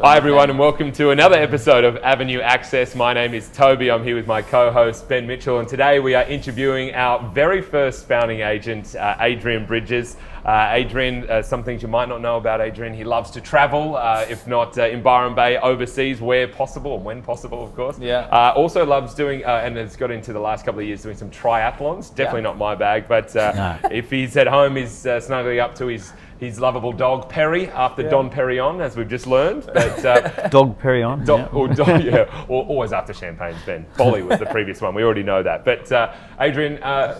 Hi everyone, and welcome to another episode of Avenue Access. My name is Toby. I'm here with my co-host Ben Mitchell, and today we are interviewing our very first founding agent, Adrian Bridges. Adrian, some things you might not know about Adrian: he loves to travel, if not in Byron Bay, overseas where possible and when possible, of course. Yeah. Also loves doing, and has got into the last couple of years doing some triathlons. Definitely not my bag, but if he's at home, he's snuggling up to his lovable dog Perry after Don Perignon, as we've just learned. But, Dog Perignon. Or always after champagnes, Ben. Bolly was the previous one. We already know that. But Adrian,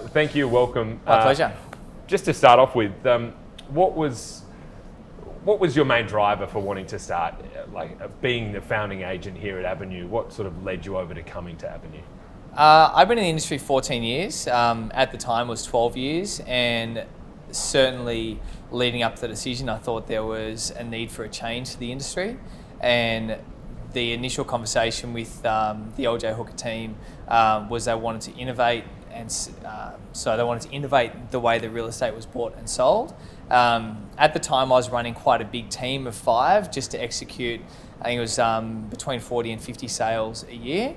thank you. Welcome. My pleasure. Just to start off with, what was your main driver for wanting to start, being the founding agent here at Avenue? What sort of led you over to coming to Avenue? I've been in the industry 14 years. At the time, it was 12 years, and certainly leading up to the decision, I thought there was a need for a change to the industry. And the initial conversation with the LJ Hooker team was they wanted to innovate, and so they wanted to innovate the way that real estate was bought and sold. At the time, I was running quite a big team of 5 just to execute. I think it was between 40 and 50 sales a year,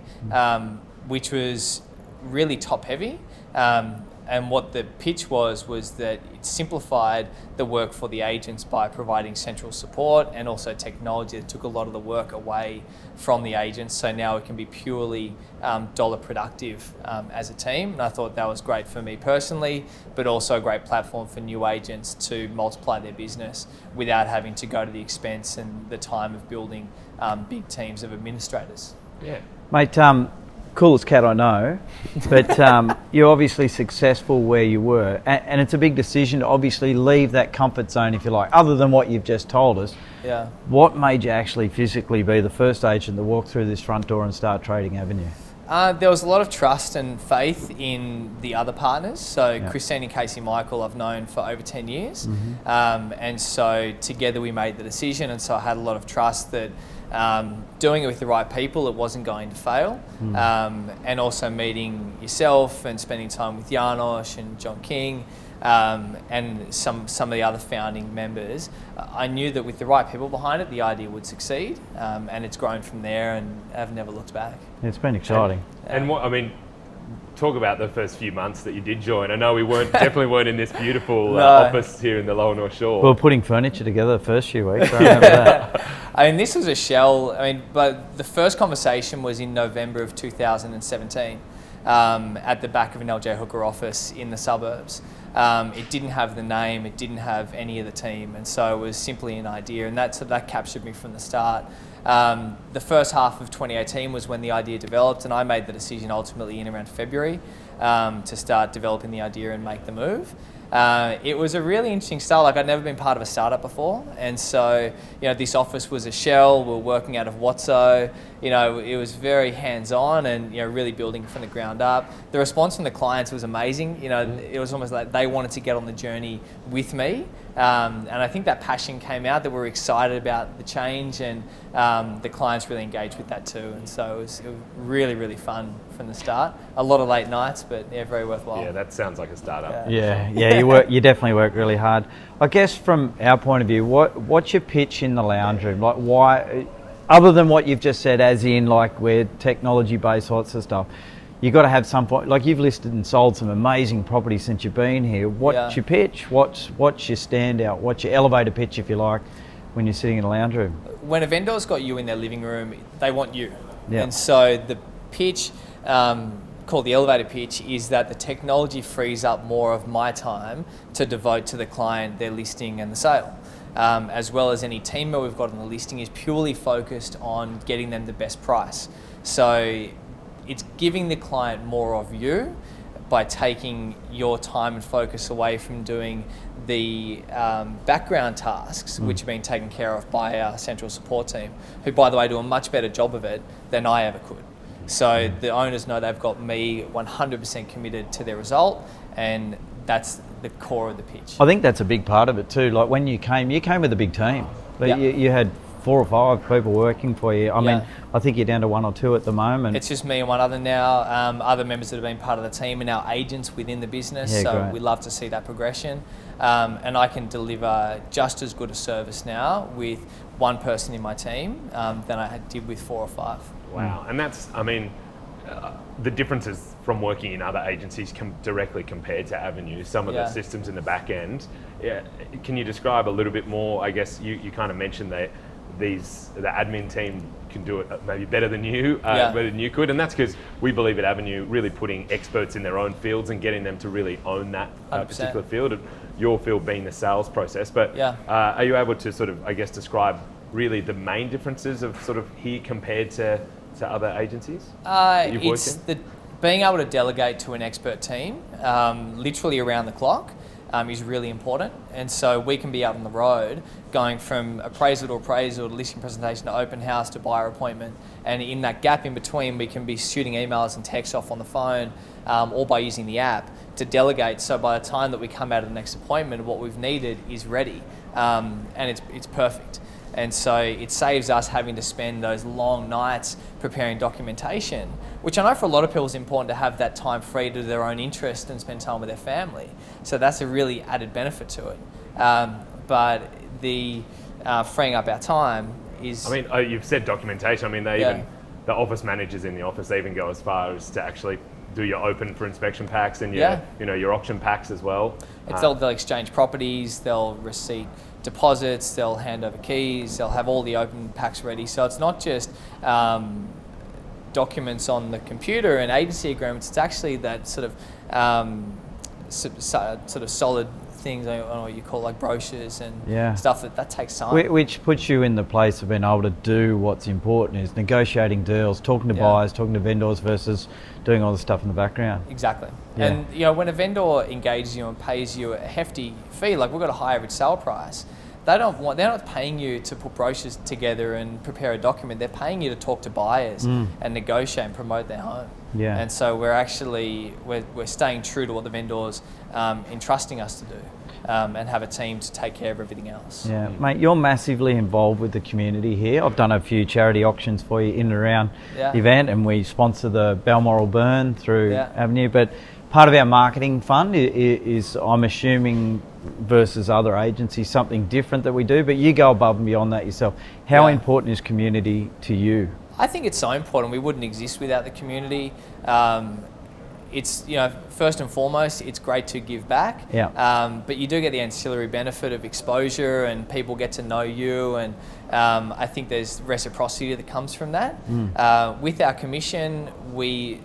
which was really top heavy. And what the pitch was that it simplified the work for the agents by providing central support and also technology that took a lot of the work away from the agents. So now it can be purely dollar productive as a team. And I thought that was great for me personally, but also a great platform for new agents to multiply their business without having to go to the expense and the time of building big teams of administrators. Yeah. Mate, coolest cat I know, but you're obviously successful where you were, and it's a big decision to obviously leave that comfort zone, if you like, other than what you've just told us. Yeah. What made you actually physically be the first agent to walk through this front door and start trading Avenue? There was a lot of trust and faith in the other partners. So Christine and Casey Michael I've known for over 10 years. And so together we made the decision, and so I had a lot of trust that doing it with the right people, it wasn't going to fail. And also meeting yourself and spending time with Janosch and John King and some of the other founding members, I knew that with the right people behind it, the idea would succeed. And it's grown from there, and I've never looked back. It's been exciting. And what, I mean, talk about the first few months that you did join. I know we definitely weren't in this beautiful office here in the Lower North Shore. We were putting furniture together the first few weeks. I remember that. I mean, this was a shell. But the first conversation was in November of 2017 at the back of an LJ Hooker office in the suburbs. It didn't have the name, it didn't have any of the team, and so it was simply an idea, and that captured me from the start. The first half of 2018 was when the idea developed, and I made the decision ultimately in around February to start developing the idea and make the move. It was a really interesting start. I'd never been part of a startup before, and so this office was a shell. We were working out of Watso. It was very hands-on and really building from the ground up. The response from the clients was amazing. It was almost like they wanted to get on the journey with me, and I think that passion came out, that we were excited about the change, and the clients really engaged with that too. And so it was really, really fun from the start. A lot of late nights, but very worthwhile. Yeah, that sounds like a startup. Yeah, you definitely work really hard. I guess from our point of view, what's your pitch in the lounge room? Like, why, other than what you've just said, as in like we're technology based, lots of stuff, you got to have some point. Like, you've listed and sold some amazing properties since you've been here. What's your pitch? What's your standout? What's your elevator pitch, if you like, when you're sitting in a lounge room? When a vendor's got you in their living room, they want you. Yeah. And so the pitch, called the elevator pitch, is that the technology frees up more of my time to devote to the client, their listing and the sale. As well as any team that we've got on the listing is purely focused on getting them the best price. So it's giving the client more of you by taking your time and focus away from doing the background tasks, which are being taken care of by our central support team, who, by the way, do a much better job of it than I ever could. So the owners know they've got me 100% committed to their result, and that's the core of the pitch. I think that's a big part of it too. Like, when you came with a big team. But you had 4 or 5 people working for you. I Yeah. mean, I think you're down to 1 or 2 at the moment. It's just me and one other now. Other members that have been part of the team are now agents within the business. Yeah, so great. we love to see that progression. And I can deliver just as good a service now with one person in my team than I did with 4 or 5. Wow. And that's, I mean, the differences from working in other agencies directly compared to Avnu, some of the systems in the back end. Yeah, can you describe a little bit more? I guess you kind of mentioned that the admin team can do it maybe better than you, better than you could, and that's because we believe at Avnu really putting experts in their own fields and getting them to really own that particular field, and your field being the sales process. But are you able to sort of, I guess, describe really the main differences of sort of here compared to other agencies that you've worked in? Being able to delegate to an expert team, literally around the clock, is really important. And so we can be out on the road going from appraisal to appraisal to listing presentation to open house to buyer appointment. And in that gap in between, we can be shooting emails and texts off on the phone or by using the app to delegate. So by the time that we come out of the next appointment, what we've needed is ready, and it's perfect. And so it saves us having to spend those long nights preparing documentation, which I know for a lot of people is important to have that time free to their own interest and spend time with their family. So that's a really added benefit to it. But the freeing up our time is... I mean, you've said documentation. I mean, even the office managers in the office, they even go as far as to actually do your open for inspection packs and your auction packs as well. They'll exchange properties, they'll receipt deposits, they'll hand over keys, they'll have all the open packs ready. So it's not just documents on the computer and agency agreements, it's actually that sort of solid things, I don't know what you call, like brochures and stuff that takes time. Which puts you in the place of being able to do what's important, is negotiating deals, talking to buyers, talking to vendors versus doing all the stuff in the background. Exactly. And when a vendor engages you and pays you a hefty fee, like we've got a high average sale price, they're not paying you to put brochures together and prepare a document. They're paying you to talk to buyers and negotiate and promote their home. Yeah. And so we're staying true to what the vendors entrusting us to do, and have a team to take care of everything else. Yeah, mate, you're massively involved with the community here. I've done a few charity auctions for you in and around the event, and we sponsor the Balmoral Burn through Avnu. But part of our marketing fund is, I'm assuming, versus other agencies, something different that we do, but you go above and beyond that yourself. How important is community to you? I think it's so important. We wouldn't exist without the community. It's, first and foremost, it's great to give back. But you do get the ancillary benefit of exposure and people get to know you, and I think there's reciprocity that comes from that. With our commission, we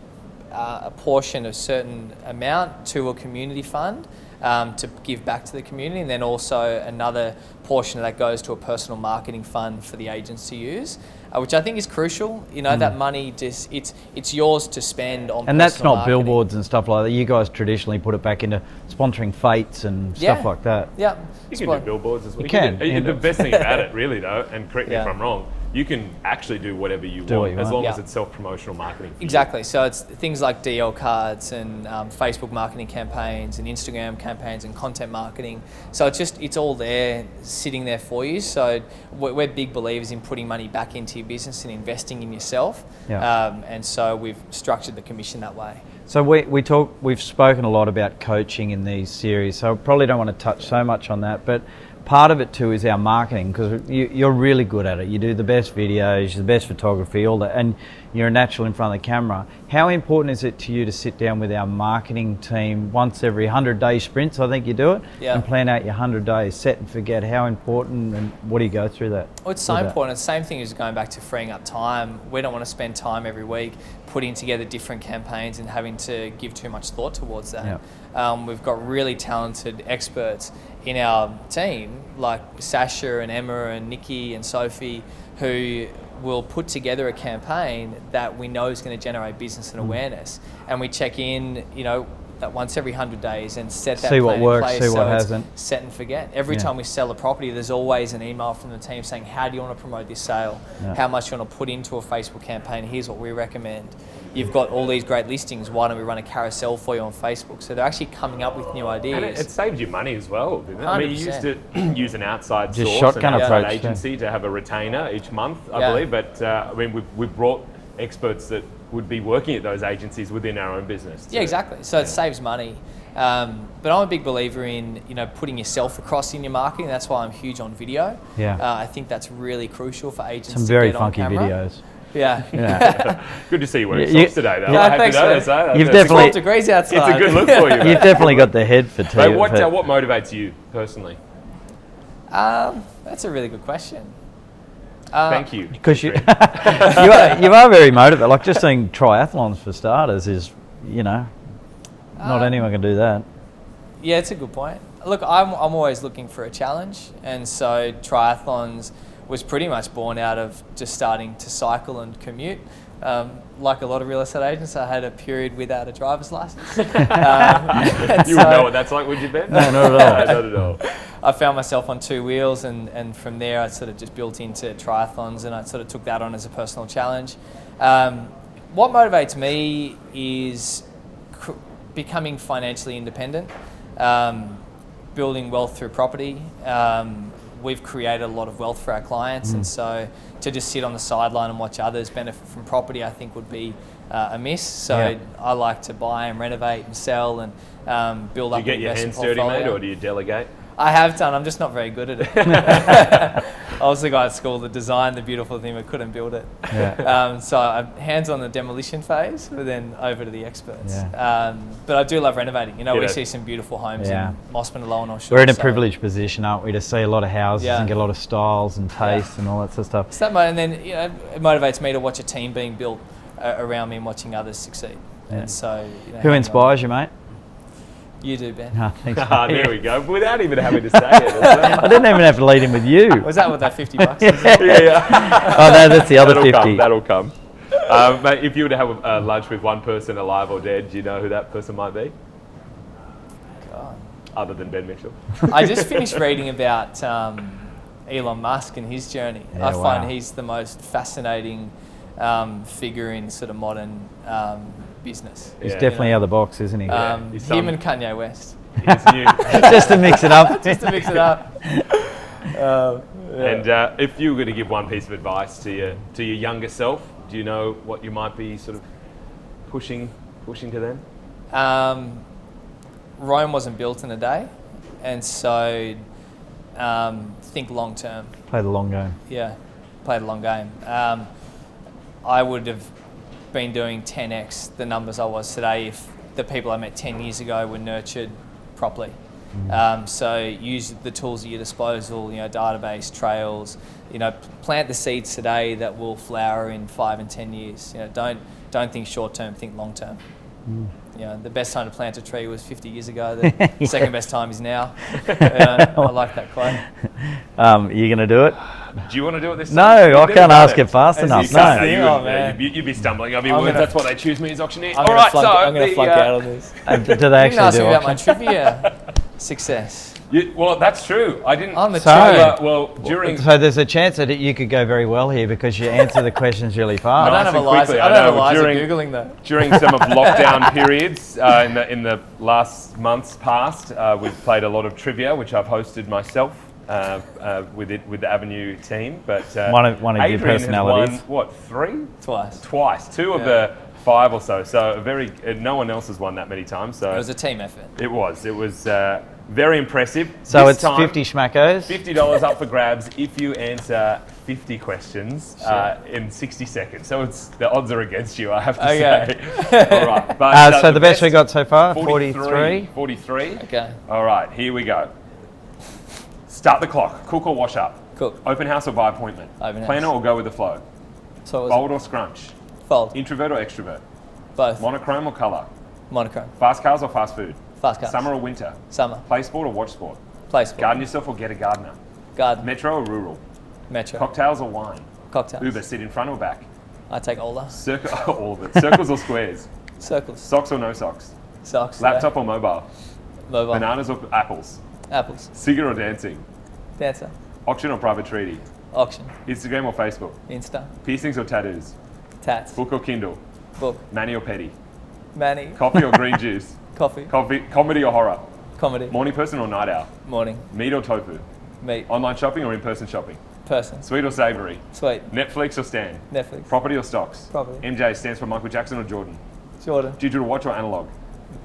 apportion a certain amount to a community fund to give back to the community, and then also another portion of that goes to a personal marketing fund for the agents to use, which I think is crucial. That money it's yours to spend on. And that's not marketing. Billboards and stuff like that. You guys traditionally put it back into sponsoring fetes and stuff like that. Yeah, you can do billboards as well. You can. The best thing about it, really, though, and correct me if I'm wrong, you can actually do whatever you want as long as it's self-promotional marketing. Exactly. So it's things like DL cards and Facebook marketing campaigns and Instagram campaigns and content marketing. So it's all there, sitting there for you. So we're big believers in putting money back into your business and investing in yourself. And so we've structured the commission that way. So we've spoken a lot about coaching in these series, so I probably don't want to touch so much on that, but part of it too is our marketing, because you're really good at it. You do the best videos, the best photography, all that, and you're a natural in front of the camera. How important is it to you to sit down with our marketing team once every 100-day sprints, I think you do it, and plan out your 100 days, set and forget? How important, and what do you go through that? Well, it's so important. It's the same thing as going back to freeing up time. We don't want to spend time every week putting together different campaigns and having to give too much thought towards that. We've got really talented experts in our team, like Sasha and Emma and Nikki and Sophie, who will put together a campaign that we know is going to generate business and awareness. And we check in, that once every 100 days and set that see plan what works, in place. see what hasn't. Set and forget. Every time we sell a property, there's always an email from the team saying, how do you want to promote this sale? How much you want to put into a Facebook campaign? Here's what we recommend. you've got all these great listings. Why don't we run a carousel for you on Facebook? So they're actually coming up with new ideas. And it saves you money as well, didn't it? I mean, you used to use an outside Just source, shotgun an outside approach, agency to have a retainer each month, I Yeah. believe. But I mean, we've brought experts that would be working at those agencies within our own business. Yeah, exactly. So it saves money. But I'm a big believer in putting yourself across in your marketing. That's why I'm huge on video. Yeah. I think that's really crucial for agents. Some to very get on funky camera. videos. Yeah. Good to see you wearing You- socks today, though. Yeah, I have thanks, to notice, man. eh? You've That's- definitely- 12 degrees outside. It's a good look for you, mate. You've definitely got the head for tea. Mate, what motivates you personally? That's a really good question. Thank you. Because you are very motivated. Like just doing triathlons for starters is, not anyone can do that. Yeah, it's a good point. Look, I'm always looking for a challenge, and so triathlons was pretty much born out of just starting to cycle and commute. Like a lot of real estate agents, I had a period without a driver's license. You wouldn't know what that's like, would you, Ben? No, not at all. No, not at all. I found myself on two wheels, and from there I sort of just built into triathlons, and I sort of took that on as a personal challenge. What motivates me is becoming financially independent, building wealth through property. We've created a lot of wealth for our clients, and so to just sit on the sideline and watch others benefit from property, I think would be a miss. So I like to buy and renovate and sell and build up. Do you get your hands dirty, mate, or do you delegate? I have done. I'm just not very good at it. I was the guy at school that designed the beautiful thing but couldn't build it. Yeah. So I'm hands on the demolition phase, but then over to the experts. Yeah. But I do love renovating. We Yeah. see some beautiful homes Yeah. in Mossman and Lower North Shore. We're in a so- privileged position, aren't we, to see a lot of houses Yeah. and get a lot of styles and tastes and all that sort of stuff. So that, and then it motivates me to watch a team being built around me and watching others succeed. Yeah. And so, Who hanging on. inspires you, mate? You do, Ben. Oh, thanks, Ah, mate. there we go. Without even having to say it. I didn't even have to lead in with you. Was that what that $50 is? Yeah. Oh, no, that's the other That'll 50. come. That'll come. Mate, if you were to have a lunch with one person alive or dead, do you know who that person might be? God. Other than Ben Mitchell. I just finished reading about Elon Musk and his journey. Yeah, I find wow. he's the most fascinating figure in sort of modern business. He's Yeah. definitely out of the box, isn't he? He's Him some- and Kanye West, His new. Just to mix it up. just to mix it up. Yeah. And if you were going to give one piece of advice to your younger self, do you know what you might be sort of pushing to them? Rome wasn't built in a day, and so think long term. Play the long game. Yeah, played a long game. I would have been doing 10x the numbers I was today if the people I met 10 years ago were nurtured properly. So use the tools at your disposal, database, trails, plant the seeds today that will flower in 5 and 10 years. Don't think short term, think long term. The best time to plant a tree was 50 years ago. The second best time is now. I like that quote. You going to do it? Do you want to do it this No, time? You've I never can't done ask it fast You enough. can't, No. you Oh, wouldn't, man. you'd be stumbling. I mean, I'm gonna- that's why they choose me as auctioneer. I'm All right, so I'm going to flunk out on this. Do they You didn't actually ask do me about my auction? trivia success. well, that's true. I didn't. I'm the So- trivia. well, during. So there's a chance that you could go very well here because you answer the questions really I fast. don't have and Eliza. quickly, I I don't have know, Eliza during- googling though. During some of lockdown periods in the last months past, we've played a lot of trivia, which I've hosted myself with the Avenue team. But One of your Adrian personalities. has won, what, 3? Twice. Twice. 2 of Yeah. the 5 or so. So no one else has won that many times. So It was a team effort. It was very impressive. So This it's time, 50 schmackos. $50 up for grabs if you answer 50 questions in 60 seconds. So the odds are against you, I have to Okay. say. All right. But, So the best we got so far, 43. 43. 43. Okay. All right, here we go. Start the clock. Cook or wash up? Cook. Open house or by appointment? Open house. Planner or go with the flow? So it was Bold or scrunch? fold. Introvert or extrovert? Both. Monochrome or colour? Monochrome. Fast cars or fast food? Fast cars. Summer or winter? Summer. Play sport or watch sport? Play sport. Garden yourself or get a gardener? Garden. Metro or rural? Metro. Cocktails or wine? Cocktails. Uber, sit in front or back? I take older. All of it. Circles or squares? Circles. Socks or no socks? Socks. Laptop or mobile? Mobile. Bananas or apples? Apples. Cigarette or dancing? Dancer. Auction or private treaty? Auction. Instagram or Facebook? Insta. Piercings or tattoos? Tats. Book or Kindle? Book. Manny or petty? Manny. Coffee or green juice? Coffee. Comedy or horror? Comedy. Morning person or night owl? Morning. Meat or tofu? Meat. Online shopping or in-person shopping? Person. Sweet or savoury? Sweet. Netflix or Stan? Netflix. Property or stocks? Property. MJ stands for Michael Jackson or Jordan? Jordan. Digital watch or analog?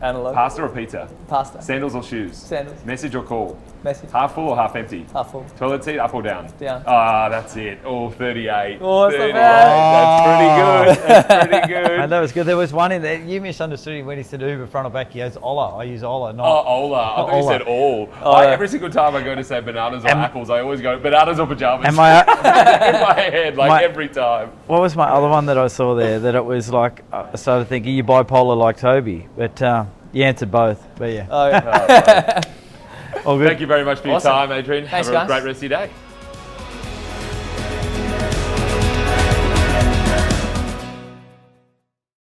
Analog. Pasta or pizza? Pasta. Sandals or shoes? Sandals. Message or call? Message. Half full or half empty? Half full. Toilet seat up or down? Down. Ah, that's it. Oh, 38. Oh, that's not 38. bad. That's pretty good. And that was good. There was one in there. You misunderstood him when he said Uber front or back. He goes Ola. I use Ola, not. Oh, Ola. I thought you Ola. said all. Oh, yeah. Every single time I go to say bananas or apples, I always go bananas or pajamas. And my, in my head, like every time. what was my other one that I saw there? That it was like, I started thinking, you bipolar like Toby. But you answered both. But yeah. Oh, yeah. All good. Thank you very much for your Awesome. time, Adrian. Thanks, Have a guys. great rest of your day.